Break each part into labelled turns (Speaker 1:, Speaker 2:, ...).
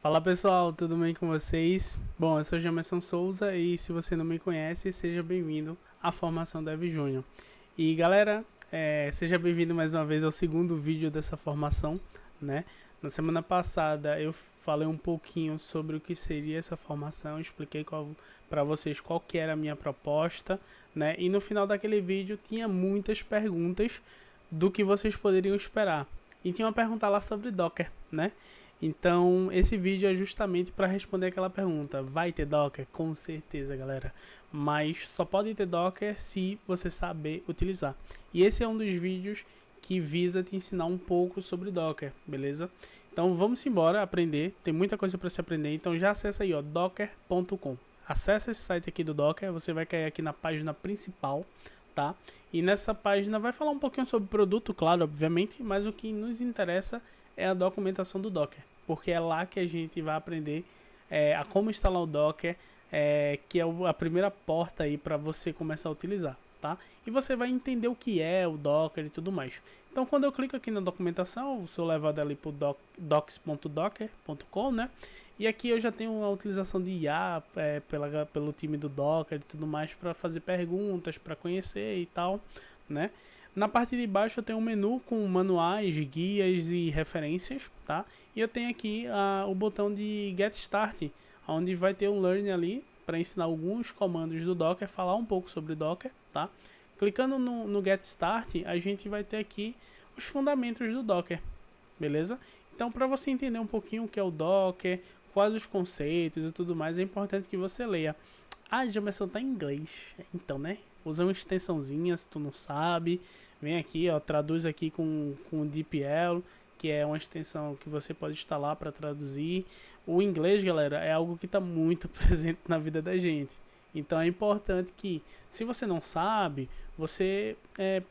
Speaker 1: Fala pessoal, tudo bem com vocês? Bom, eu sou Jamerson Souza e se você não me conhece, seja bem-vindo à Formação Dev Júnior. E galera, seja bem-vindo mais uma vez ao segundo vídeo dessa formação, né? Na semana passada eu falei um pouquinho sobre o que seria essa formação, expliquei para vocês qual que era a minha proposta, né? E no final daquele vídeo tinha muitas perguntas do que vocês poderiam esperar. E tinha uma pergunta lá sobre Docker, né? Então, esse vídeo é justamente para responder aquela pergunta. Vai ter Docker? Com certeza, galera. Mas só pode ter Docker se você saber utilizar. E esse é um dos vídeos que visa te ensinar um pouco sobre Docker, beleza? Então, vamos embora aprender. Tem muita coisa para se aprender. Então, já acessa aí, ó, docker.com. Acesse esse site aqui do Docker. Você vai cair aqui na página principal, tá? E nessa página vai falar um pouquinho sobre o produto, claro, obviamente. Mas o que nos interessa é a documentação do Docker, porque é lá que a gente vai aprender a como instalar o Docker, que é a primeira porta aí para você começar a utilizar, tá? E você vai entender o que é o Docker e tudo mais. Então, quando eu clico aqui na documentação, eu sou levado ali para o docs.docker.com, né? E aqui eu já tenho a utilização de IA pelo time do Docker e tudo mais para fazer perguntas, para conhecer e tal, né? Na parte de baixo eu tenho um menu com manuais, guias e referências, tá? E eu tenho aqui o botão de Get Start, onde vai ter um Learn ali para ensinar alguns comandos do Docker, falar um pouco sobre Docker, tá? Clicando no Get Start, a gente vai ter aqui os fundamentos do Docker, beleza? Então, para você entender um pouquinho o que é o Docker, quais os conceitos e tudo mais, é importante que você leia. A Jamerson tá em inglês, então, né? Usa uma extensãozinha se tu não sabe. Vem aqui, ó, traduz aqui com o DeepL, que é uma extensão que você pode instalar para traduzir. O inglês, galera, é algo que está muito presente na vida da gente. Então é importante que, se você não sabe, você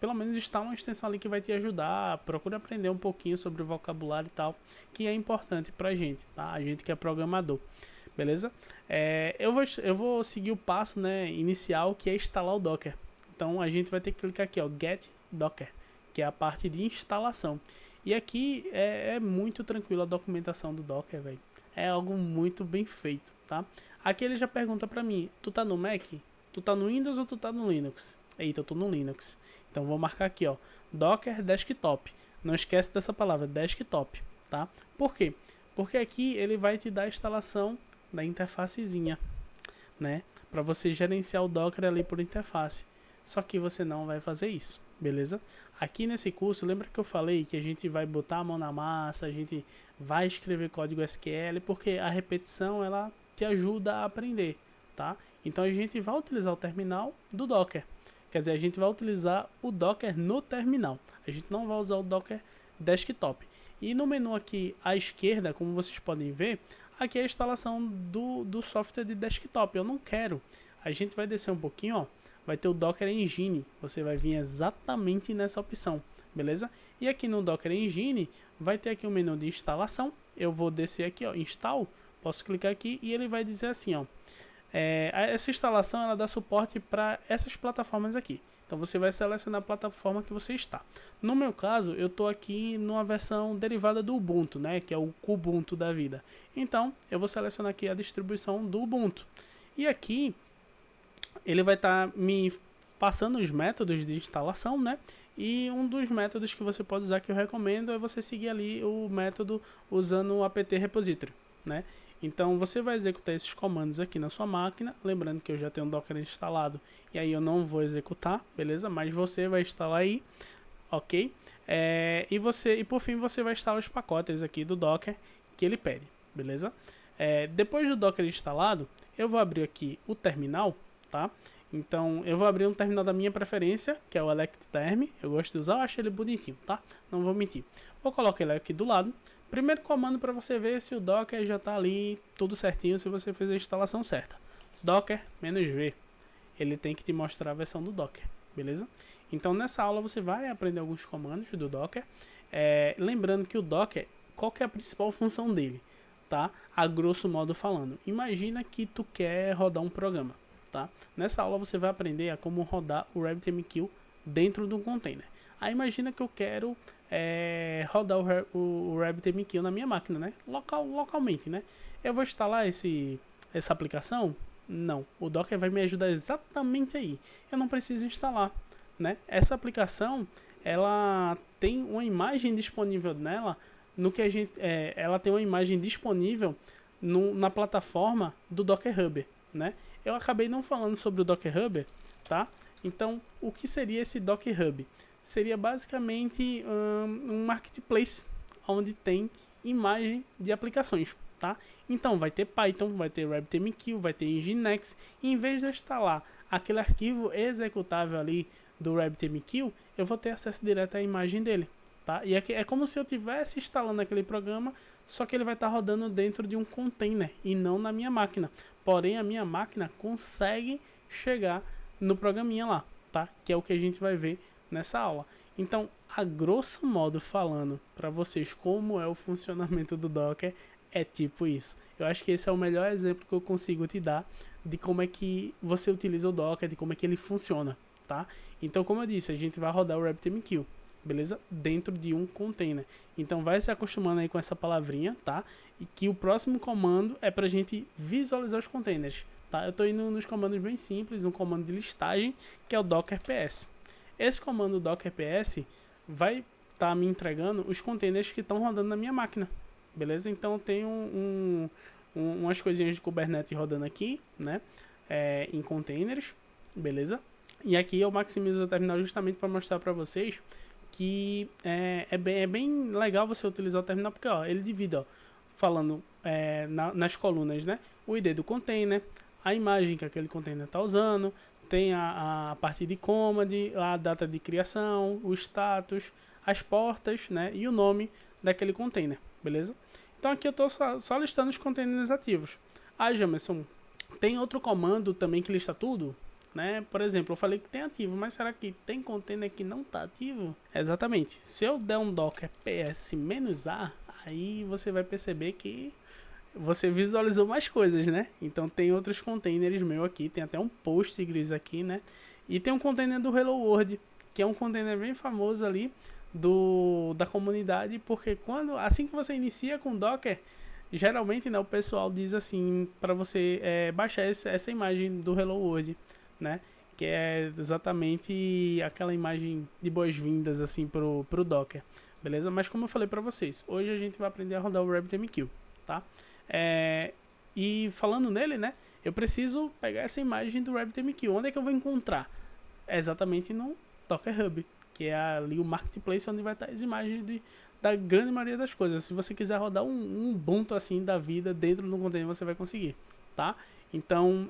Speaker 1: pelo menos instala uma extensão ali que vai te ajudar. Procura aprender um pouquinho sobre o vocabulário e tal, que é importante pra gente, tá? A gente que é programador. Beleza? Eu vou seguir o passo, né, inicial, que é instalar o Docker. Então a gente vai ter que clicar aqui, ó, Get Docker, que é a parte de instalação. E aqui é muito tranquilo a documentação do Docker, velho. É algo muito bem feito, tá? Aqui ele já pergunta pra mim, tu tá no Mac? Tu tá no Windows ou tu tá no Linux? Eita, eu tô no Linux. Então vou marcar aqui, ó, Docker Desktop. Não esquece dessa palavra, Desktop, tá? Por quê? Porque aqui ele vai te dar a instalação da interfacezinha, né? Para você gerenciar o Docker ali por interface. Só que você não vai fazer isso, beleza? Aqui nesse curso, lembra que eu falei que a gente vai botar a mão na massa, a gente vai escrever código SQL, porque a repetição ela te ajuda a aprender, tá? Então a gente vai utilizar o terminal do Docker. Quer dizer, a gente vai utilizar o Docker no terminal. A gente não vai usar o Docker desktop. E no menu aqui à esquerda, como vocês podem ver, aqui é a instalação do software de desktop. Eu não quero. A gente vai descer um pouquinho, ó. Vai ter o Docker Engine. Você vai vir exatamente nessa opção, beleza? E aqui no Docker Engine vai ter aqui um menu de instalação. Eu vou descer aqui, ó, Install. Posso clicar aqui e ele vai dizer assim, ó. Essa instalação ela dá suporte para essas plataformas aqui. Então você vai selecionar a plataforma que você está. No meu caso, eu estou aqui numa versão derivada do Ubuntu, né, que é o Kubuntu da vida. Então eu vou selecionar aqui a distribuição do Ubuntu. E aqui ele vai estar me passando os métodos de instalação, né? E um dos métodos que você pode usar que eu recomendo é você seguir ali o método usando o apt repository, né? Então você vai executar esses comandos aqui na sua máquina, lembrando que eu já tenho o Docker instalado e aí eu não vou executar, beleza? Mas você vai instalar aí, ok? E por fim você vai instalar os pacotes aqui do Docker que ele pede, beleza? Depois do Docker instalado, eu vou abrir aqui o terminal, tá? Então eu vou abrir um terminal da minha preferência, que é o Electterm. Eu gosto de usar, eu acho ele bonitinho, tá? Não vou mentir. Vou colocar ele aqui do lado. Primeiro comando para você ver se o Docker já está ali tudo certinho, se você fez a instalação certa. Docker-v. Ele tem que te mostrar a versão do Docker, beleza? Então nessa aula você vai aprender alguns comandos do Docker. Lembrando que o Docker, qual que é a principal função dele? Tá? A grosso modo falando. Imagina que tu quer rodar um programa. Tá? Nessa aula você vai aprender a como rodar o RabbitMQ dentro de um container. Aí imagina que eu quero rodar o RabbitMQ na minha máquina, né? Localmente, né? Eu vou instalar essa aplicação? Não, o Docker vai me ajudar exatamente aí. Eu não preciso instalar, né? Essa aplicação, ela tem uma imagem disponível nela, no que ela tem uma imagem disponível na plataforma do Docker Hub, né? Eu acabei não falando sobre o Docker Hub, tá? Então, o que seria esse Docker Hub? Seria basicamente um marketplace onde tem imagem de aplicações, tá? Então, vai ter Python, vai ter RabbitMQ, vai ter Nginx, e em vez de eu instalar aquele arquivo executável ali do RabbitMQ, eu vou ter acesso direto à imagem dele, tá? E é como se eu estivesse instalando aquele programa, só que ele vai estar rodando dentro de um container e não na minha máquina. Porém, a minha máquina consegue chegar no programinha lá, tá? Que é o que a gente vai ver nessa aula. Então, a grosso modo falando para vocês como é o funcionamento do Docker, é tipo isso. Eu acho que esse é o melhor exemplo que eu consigo te dar de como é que você utiliza o Docker, de como é que ele funciona, tá? Então, como eu disse, a gente vai rodar o RabbitMQ, beleza? Dentro de um container. Então, vai se acostumando aí com essa palavrinha, tá? E que o próximo comando é pra gente visualizar os containers, tá? Eu tô indo nos comandos bem simples, um comando de listagem, que é o docker ps. Esse comando docker ps vai estar me entregando os containers que estão rodando na minha máquina, beleza? Então eu tenho umas coisinhas de Kubernetes rodando aqui, né? Em containers, beleza? E aqui eu maximizo o terminal justamente para mostrar para vocês que é bem legal você utilizar o terminal, porque ó, ele divide, ó, falando nas colunas, né? O ID do container, a imagem que aquele container está usando, tem a parte de command, a data de criação, o status, as portas, né? E o nome daquele container, beleza? Então aqui eu estou só listando os containers ativos. Ah, Jamerson, tem outro comando também que lista tudo? Né? Por exemplo, eu falei que tem ativo, mas será que tem container que não está ativo? Exatamente. Se eu der um docker ps-a, aí você vai perceber que você visualizou mais coisas, né? Então tem outros containers meu aqui, tem até um Postgres aqui, né? E tem um container do Hello World, que é um container bem famoso ali da comunidade, porque assim que você inicia com Docker, geralmente, né, o pessoal diz assim para você baixar essa imagem do Hello World, né? Que é exatamente aquela imagem de boas-vindas assim pro Docker, beleza? Mas como eu falei para vocês, hoje a gente vai aprender a rodar o RabbitMQ, tá? E falando nele, né? Eu preciso pegar essa imagem do RabbitMQ. Onde é que eu vou encontrar? É exatamente no Docker Hub, que é ali o marketplace onde vai estar as imagens da grande maioria das coisas. Se você quiser rodar um Ubuntu assim da vida dentro do container, você vai conseguir, tá? Então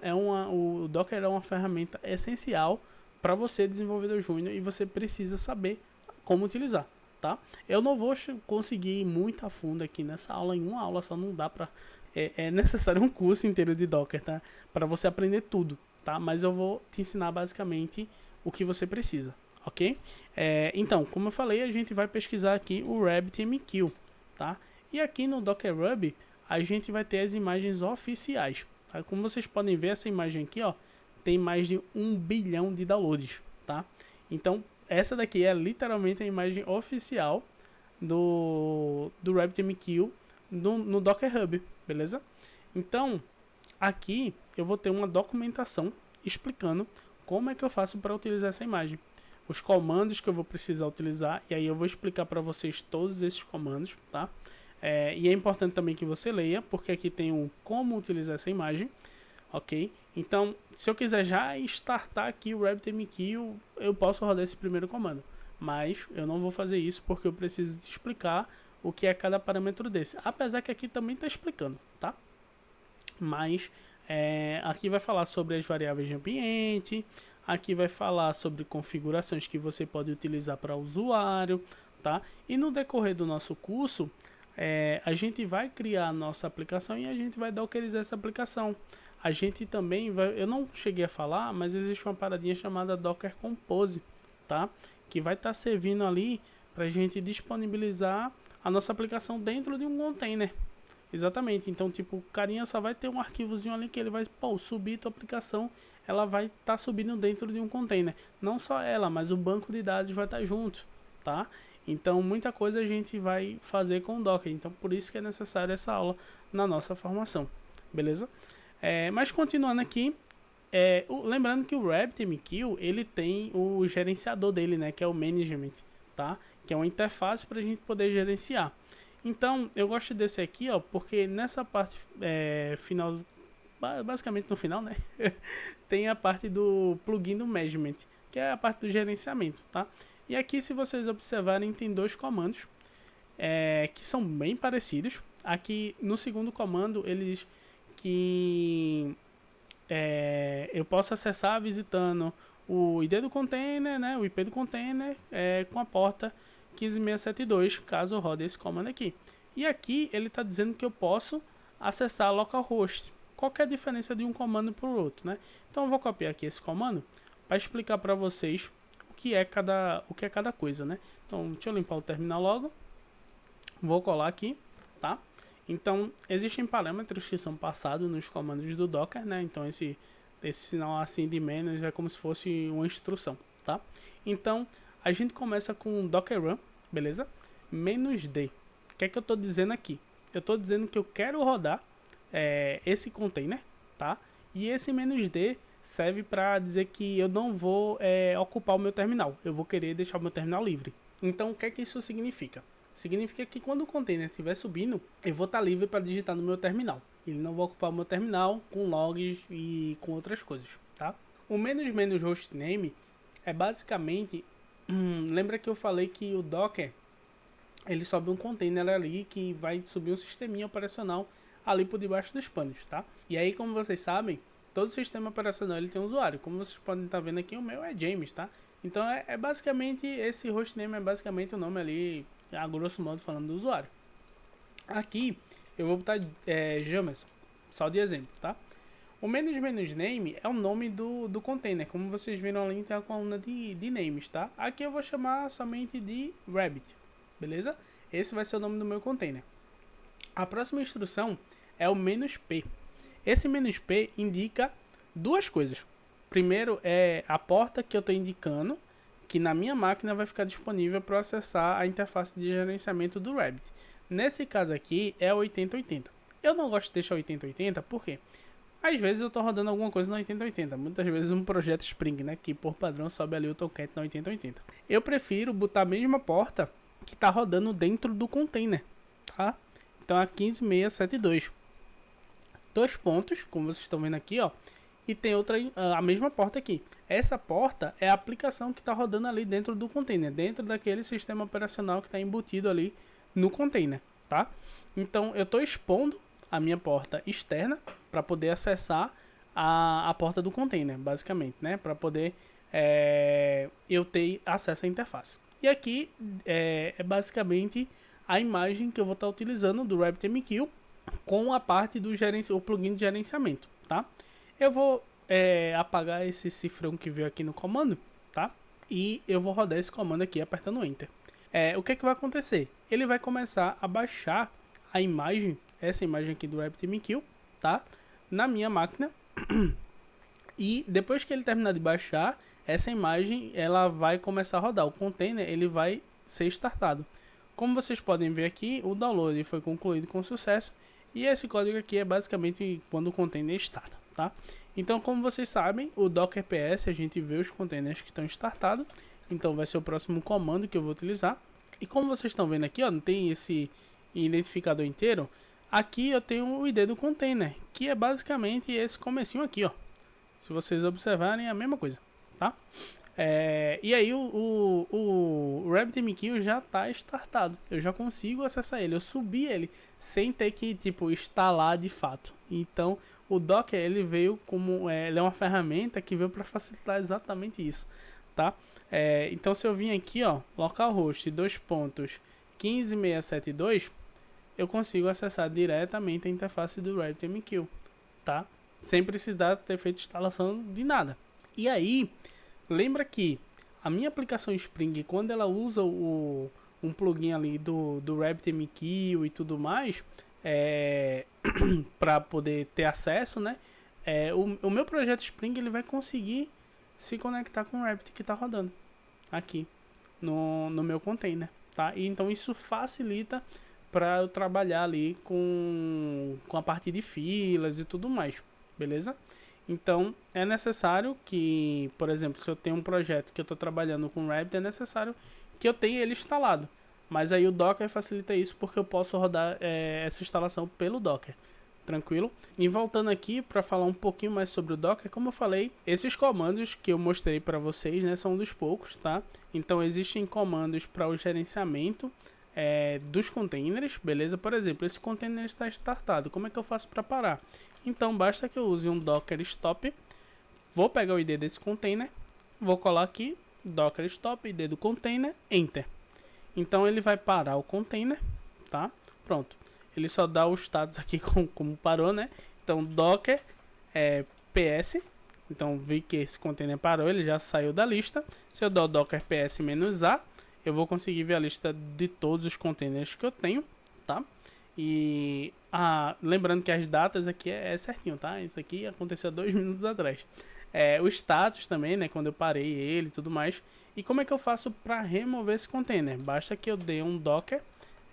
Speaker 1: o Docker é uma ferramenta essencial para você, desenvolvedor júnior, e você precisa saber como utilizar, tá? Eu não vou conseguir ir muito a fundo aqui nessa aula, em uma aula só não dá para... É necessário um curso inteiro de Docker, tá? Para você aprender tudo, tá? Mas eu vou te ensinar basicamente o que você precisa, ok? Então, como eu falei, a gente vai pesquisar aqui o RabbitMQ, tá? E aqui no Docker Hub, a gente vai ter as imagens oficiais, tá? Como vocês podem ver, essa imagem aqui, ó, tem mais de 1 bilhão de downloads, tá? Então, essa daqui é literalmente a imagem oficial do RabbitMQ no Docker Hub, beleza? Então, aqui eu vou ter uma documentação explicando como é que eu faço para utilizar essa imagem, os comandos que eu vou precisar utilizar, e aí eu vou explicar para vocês todos esses comandos, tá? E é importante também que você leia, porque aqui tem o como utilizar essa imagem, ok? Então, se eu quiser já startar aqui o RabbitMQ, eu posso rodar esse primeiro comando, mas eu não vou fazer isso porque eu preciso te explicar o que é cada parâmetro desse, apesar que aqui também está explicando, tá? Mas aqui vai falar sobre as variáveis de ambiente, aqui vai falar sobre configurações que você pode utilizar para o usuário, tá? E no decorrer do nosso curso, a gente vai criar a nossa aplicação e a gente vai dockerizar essa aplicação. A gente também vai, eu não cheguei a falar, mas existe uma paradinha chamada Docker Compose, tá? Que vai estar servindo ali para a gente disponibilizar a nossa aplicação dentro de um container. Exatamente, então tipo, o carinha só vai ter um arquivozinho ali que ele vai subir tua aplicação, ela vai estar subindo dentro de um container. Não só ela, mas o banco de dados vai estar junto, tá? Então, muita coisa a gente vai fazer com o Docker. Então, por isso que é necessário essa aula na nossa formação, beleza? Mas continuando aqui, lembrando que o RabbitMQ, ele tem o gerenciador dele, né? Que é o Management, tá? Que é uma interface para a gente poder gerenciar. Então, eu gosto desse aqui, ó, porque nessa parte final, basicamente no final, né? Tem a parte do plugin do Management, que é a parte do gerenciamento, tá? E aqui, se vocês observarem, tem dois comandos que são bem parecidos. Aqui, no segundo comando, eles que eu posso acessar visitando o ID do container, né, o IP do container, com a porta 15672, caso rode esse comando aqui. E aqui ele está dizendo que eu posso acessar localhost. Qual que é a diferença de um comando para o outro, né? Então eu vou copiar aqui esse comando para explicar para vocês o que é cada coisa, né? Então deixa eu limpar o terminal logo. Vou colar aqui, tá? Então existem parâmetros que são passados nos comandos do Docker, né? Então esse sinal assim de menos é como se fosse uma instrução, tá? Então a gente começa com docker run, beleza? -d. O que é que eu estou dizendo aqui? Eu estou dizendo que eu quero rodar esse container, tá? E esse -d serve para dizer que eu não vou ocupar o meu terminal. Eu vou querer deixar o meu terminal livre. Então o que é que isso significa? Significa que quando o container estiver subindo, eu vou estar livre para digitar no meu terminal. Ele não vai ocupar o meu terminal com logs e com outras coisas, tá? O -- hostname é basicamente... lembra que eu falei que o Docker, ele sobe um container ali que vai subir um sisteminha operacional ali por debaixo dos panos, tá? E aí, como vocês sabem, todo sistema operacional ele tem um usuário. Como vocês podem estar vendo aqui, o meu é James, tá? Então, basicamente, esse hostname é basicamente o nome ali, a grosso modo, falando do usuário. Aqui, eu vou botar Jameson, só de exemplo, tá? O -name é o nome do container. Como vocês viram ali, tem a coluna de names, tá? Aqui eu vou chamar somente de Rabbit, beleza? Esse vai ser o nome do meu container. A próxima instrução é o -p. Esse -p indica duas coisas. Primeiro é a porta que eu estou indicando, que na minha máquina vai ficar disponível para acessar a interface de gerenciamento do Rabbit. Nesse caso aqui é 8080. Eu não gosto de deixar 8080 porque às vezes eu estou rodando alguma coisa na 8080. Muitas vezes um projeto Spring, né, que por padrão sobe ali o Tomcat na 8080. Eu prefiro botar a mesma porta que está rodando dentro do container, tá? Então a 15672. Dois pontos, como vocês estão vendo aqui, ó. E tem outra, a mesma porta aqui. Essa porta é a aplicação que está rodando ali dentro do container, dentro daquele sistema operacional que está embutido ali no container, tá? Então eu estou expondo a minha porta externa para poder acessar a porta do container, basicamente, né? Para poder eu ter acesso à interface. E aqui é basicamente a imagem que eu vou estar utilizando do RabbitMQ com a parte do o plugin de gerenciamento, tá? Eu vou apagar esse cifrão que veio aqui no comando, tá? E eu vou rodar esse comando aqui apertando Enter. O que vai acontecer? Ele vai começar a baixar a imagem, essa imagem aqui do RabbitMQ, tá? Na minha máquina. E depois que ele terminar de baixar, essa imagem ela vai começar a rodar. O container ele vai ser startado. Como vocês podem ver aqui, o download foi concluído com sucesso. E esse código aqui é basicamente quando o container starta, tá? Então, como vocês sabem, o Docker PS a gente vê os containers que estão startados. Então, vai ser o próximo comando que eu vou utilizar. E como vocês estão vendo aqui, ó, não tem esse identificador inteiro. Aqui eu tenho o ID do container, que é basicamente esse comecinho aqui, ó. Se vocês observarem, é a mesma coisa, tá? E aí o RabbitMQ já está startado. Eu já consigo acessar ele. Eu subi ele sem ter que tipo instalar de fato. Então o Docker ele veio como ele é uma ferramenta que veio para facilitar exatamente isso, tá? Então se eu vim aqui, ó, localhost 2.15672, eu consigo acessar diretamente a interface do RabbitMQ, tá? Sem precisar ter feito instalação de nada. E aí lembra que a minha aplicação Spring, quando ela usa um plugin ali do RabbitMQ e tudo mais, para poder ter acesso, né? O meu projeto Spring ele vai conseguir se conectar com o Rabbit que está rodando aqui. no meu container, tá? E então isso facilita para eu trabalhar ali com a parte de filas e tudo mais, beleza? Então é necessário que, por exemplo, se eu tenho um projeto que eu estou trabalhando com Rabbit, é necessário que eu tenha ele instalado. Mas aí o Docker facilita isso porque eu posso rodar essa instalação pelo Docker. Tranquilo? E voltando aqui para falar um pouquinho mais sobre o Docker, como eu falei, esses comandos que eu mostrei para vocês, né, são um dos poucos, tá? Então existem comandos para o gerenciamento dos containers, beleza? Por exemplo, esse container está startado, como é que eu faço para parar? Então basta que eu use um docker stop, vou pegar o ID desse container, vou colar aqui, docker stop, ID do container, enter. Então ele vai parar o container, tá? Pronto. Ele só dá o status aqui como parou, né? Então docker ps, então vi que esse container parou, ele já saiu da lista. Se eu der o docker ps-a, eu vou conseguir ver a lista de todos os containers que eu tenho, tá? E lembrando que as datas aqui é certinho, tá? Isso aqui aconteceu 2 minutos atrás. O status também, né? Quando eu parei ele e tudo mais. E como é que eu faço para remover esse container? Basta que eu dê um docker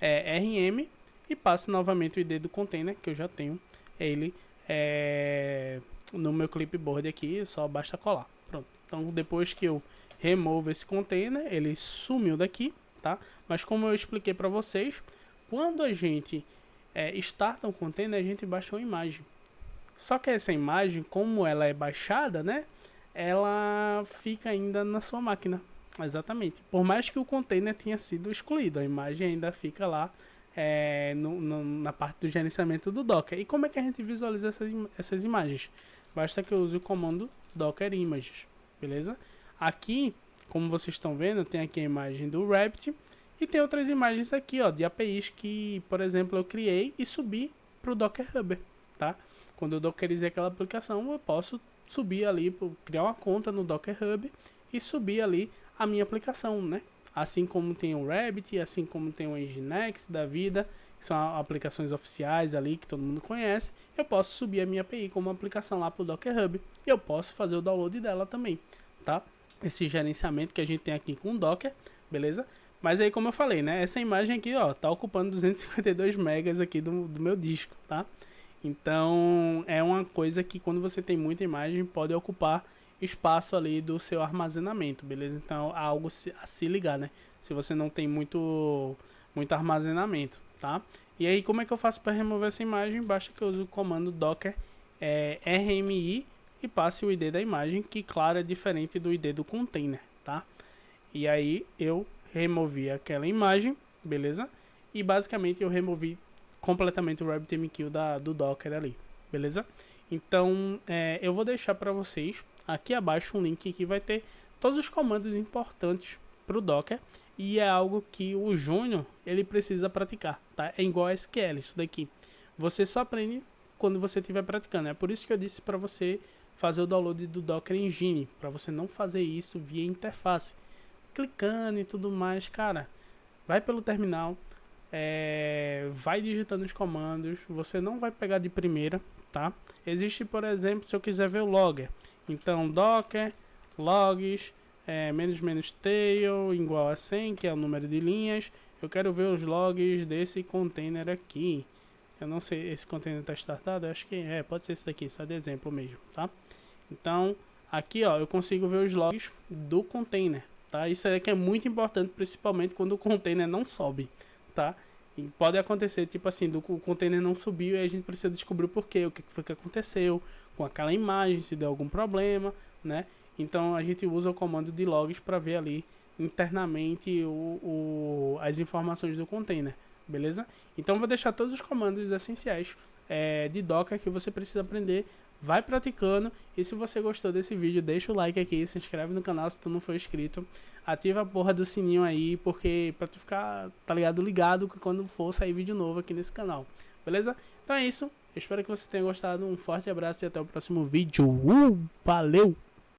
Speaker 1: rm e passe novamente o ID do container, que eu já tenho ele no meu clipboard aqui, só basta colar. Pronto. Então depois que eu removo esse container, ele sumiu daqui, tá? Mas como eu expliquei para vocês, quando a gente starta um container, a gente baixa uma imagem. Só que essa imagem, como ela é baixada, né? Ela fica ainda na sua máquina. Exatamente. Por mais que o container tenha sido excluído, a imagem ainda fica lá na parte do gerenciamento do Docker. E como é que a gente visualiza essas imagens? Basta que eu use o comando docker images, beleza? Aqui, como vocês estão vendo, tem aqui a imagem do Rabbit e tem outras imagens aqui, ó, de APIs que, por exemplo, eu criei e subi para o Docker Hub, tá? Quando eu dockerizei aquela aplicação, eu posso subir ali, criar uma conta no Docker Hub e subir ali a minha aplicação, né? Assim como tem o Rabbit, assim como tem o Nginx da vida, que são aplicações oficiais ali que todo mundo conhece, eu posso subir a minha API como aplicação lá para o Docker Hub e eu posso fazer o download dela também, tá? Esse gerenciamento que a gente tem aqui com o Docker, beleza? Mas aí, como eu falei, né? Essa imagem aqui, ó, tá ocupando 252 megas aqui do meu disco, tá? Então, é uma coisa que quando você tem muita imagem, pode ocupar espaço ali do seu armazenamento, beleza? Então, algo a se ligar, né? Se você não tem muito armazenamento, tá? E aí, como é que eu faço para remover essa imagem? Basta que eu use o comando docker rmi e passe o ID da imagem, que, claro, é diferente do ID do container, tá? E aí, eu removi aquela imagem, beleza? E, basicamente, eu removi completamente o RabbitMQ do Docker ali, beleza? Então, eu vou deixar para vocês aqui abaixo um link que vai ter todos os comandos importantes para o Docker e é algo que o Júnior ele precisa praticar, tá? É igual a SQL isso daqui. Você só aprende quando você estiver praticando. É por isso que eu disse para você fazer o download do Docker Engine, para você não fazer isso via interface, clicando e tudo mais, cara. Vai pelo terminal. Vai digitando os comandos, você não vai pegar de primeira, tá? Existe, por exemplo, se eu quiser ver o logger, então docker logs -tail igual a 100, que é o número de linhas. Eu quero ver os logs desse container aqui. Eu não sei, esse container está startado? Eu acho que pode ser esse daqui, só de exemplo mesmo, tá? Então, aqui ó, eu consigo ver os logs do container, tá? Isso aqui é muito importante, principalmente quando o container não sobe, tá? E pode acontecer, tipo assim, o container não subiu e a gente precisa descobrir o porquê, o que foi que aconteceu com aquela imagem, se deu algum problema, né? Então a gente usa o comando de logs para ver ali internamente as informações do container, beleza? Então vou deixar todos os comandos essenciais de Docker que você precisa aprender. Vai praticando e se você gostou desse vídeo, deixa o like aqui, se inscreve no canal se tu não for inscrito, ativa a porra do sininho aí, porque pra tu ficar, tá ligado quando for sair vídeo novo aqui nesse canal, beleza? Então é isso, eu espero que você tenha gostado, um forte abraço e até o próximo vídeo, valeu!